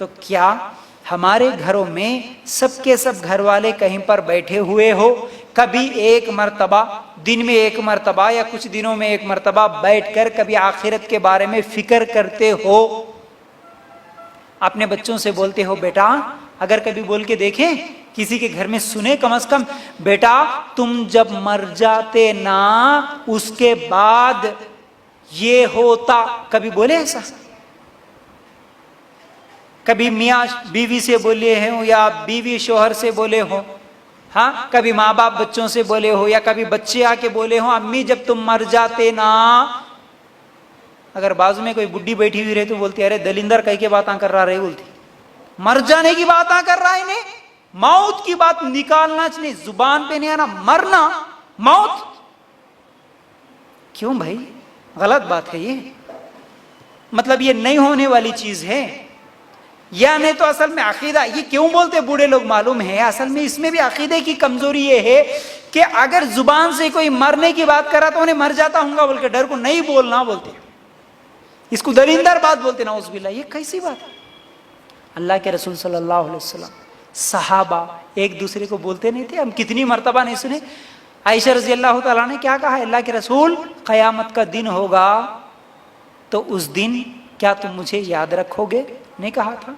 تو کیا ہمارے گھروں میں سب کے سب گھر والے کہیں پر بیٹھے ہوئے ہو، کبھی ایک مرتبہ دن میں ایک مرتبہ یا کچھ دنوں میں ایک مرتبہ بیٹھ کر کبھی آخرت کے بارے میں فکر کرتے ہو؟ اپنے بچوں سے بولتے ہو بیٹا، اگر کبھی بول کے دیکھیں کسی کے گھر میں سنے، کم از کم بیٹا تم جب مر جاتے نا اس کے بعد یہ ہوتا، کبھی بولے ایسا؟ کبھی میاں بیوی سے بولے ہوں یا بیوی شوہر سے بولے ہوں، ہاں کبھی ماں باپ بچوں سے بولے ہو یا کبھی بچے آ کے بولے ہوں امی جب تم مر جاتے نا؟ اگر بازو میں کوئی بڈی بیٹھی ہوئی رہے تو بولتی ارے دلندر کئی کے باتاں کر رہا رہے، بولتی مر جانے کی باتاں کر رہا ہے، انہیں موت کی بات نکالنا چاہیے، زبان پہ نہیں آنا، مرنا موت کیوں بھائی؟ غلط بات ہے یہ، مطلب یہ نہیں ہونے والی چیز ہے، یا نہیں تو اصل میں عقیدہ یہ کیوں بولتے بوڑھے لوگ معلوم ہے، اصل میں اس میں بھی عقیدے کی کمزوری یہ ہے کہ اگر زبان سے کوئی مرنے کی بات کرا تو انہیں مر جاتا ہوں گا بول کے ڈر کو نہیں بولنا بولتے، اس کو دلندر بات بولتے، نعوذ باللہ۔ یہ کیسی بات ہے؟ اللہ کے رسول صلی اللہ علیہ وسلم صحابہ ایک دوسرے کو بولتے نہیں تھے؟ ہم کتنی مرتبہ نہیں سنے؟ عائشہ رضی اللہ تعالیٰ نے کیا کہا؟ اللہ کے رسول قیامت کا دن ہوگا تو اس دن کیا تم مجھے یاد رکھو گے؟ نہیں کہا تھا؟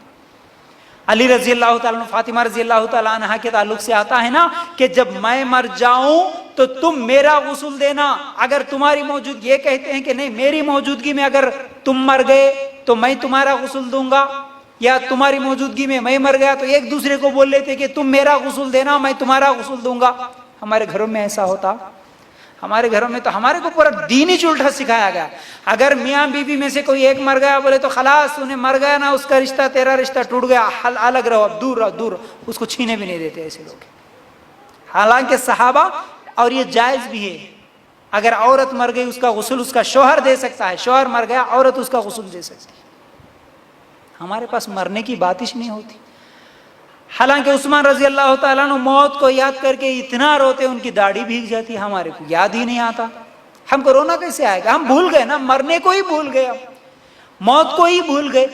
علی رضی اللہ تعالیٰ عنہ، فاطمہ رضی اللہ تعالیٰ عنہ کے تعلق سے آتا ہے نا کہ جب میں مر جاؤں تو تم میرا غسل دینا، اگر تمہاری موجود یہ کہتے ہیں کہ نہیں میری موجودگی میں اگر تم مر گئے تو میں تمہارا غسل دوں گا، یا تمہاری موجودگی میں مر گیا تو ایک دوسرے کو بول لیتے کہ تم میرا غسل دینا میں تمہارا غسل دوں گا۔ ہمارے گھروں میں ایسا ہوتا؟ ہمارے گھروں میں تو ہمارے کو پورا دین ہی الٹا سکھایا گیا، اگر میاں بیوی میں سے کوئی ایک مر گیا بولے تو خلاص انہیں مر گیا نا، اس کا رشتہ تیرا رشتہ ٹوٹ گیا، الگ رہو، اب دور رہو، دور رہو، اس کو چھینے بھی نہیں دیتے ایسے لوگ۔ حالانکہ صحابہ، اور یہ جائز بھی ہے، اگر عورت مر گئی اس کا غسل اس کا شوہر دے سکتا ہے، شوہر مر گیا عورت اس کا غسل دے سکتی ہے۔ ہمارے پاس مرنے کی بات ہی نہیں ہوتی۔ حالانکہ عثمان رضی اللہ تعالیٰ عنہ موت کو یاد کر کے اتنا روتے ان کی داڑھی بھیگ جاتی، ہمارے کو یاد ہی نہیں آتا، ہم کو رونا کیسے آئے گا؟ ہم بھول گئے نا، مرنے کو ہی بھول گئے، موت کو ہی بھول گئے۔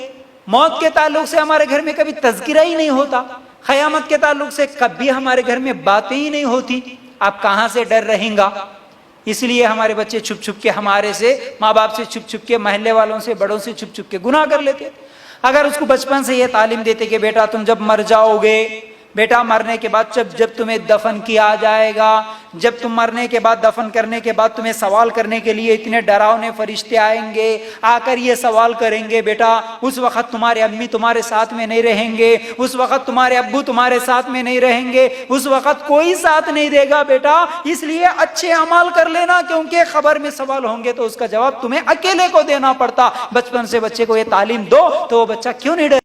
موت کے تعلق سے ہمارے گھر میں کبھی تذکرہ ہی نہیں ہوتا، قیامت کے تعلق سے کبھی ہمارے گھر میں باتیں ہی نہیں ہوتی، آپ کہاں سے ڈر رہیں گا؟ اس لیے ہمارے بچے چھپ چھپ کے ہمارے سے، ماں باپ سے چھپ چھپ کے، محلے والوں سے، بڑوں سے چھپ چھپ کے گناہ کر لیتے۔ اگر اس کو بچپن سے یہ تعلیم دیتے کہ بیٹا تم جب مر جاؤ گے، بیٹا مرنے کے بعد جب تمہیں دفن کیا جائے گا، جب تم مرنے کے بعد دفن کرنے کے بعد تمہیں سوال کرنے کے لیے اتنے ڈراؤنے فرشتے آئیں گے، آ کر یہ سوال کریں گے بیٹا اس وقت تمہارے امی تمہارے ساتھ میں نہیں رہیں گے، اس وقت تمہارے ابو تمہارے ساتھ میں نہیں رہیں گے، اس وقت کوئی ساتھ نہیں دے گا بیٹا، اس لیے اچھے اعمال کر لینا، کیونکہ خبر میں سوال ہوں گے تو اس کا جواب تمہیں اکیلے کو دینا پڑتا۔ بچپن سے بچے کو یہ تعلیم دو تو وہ بچہ کیوں نہیں ڈرے؟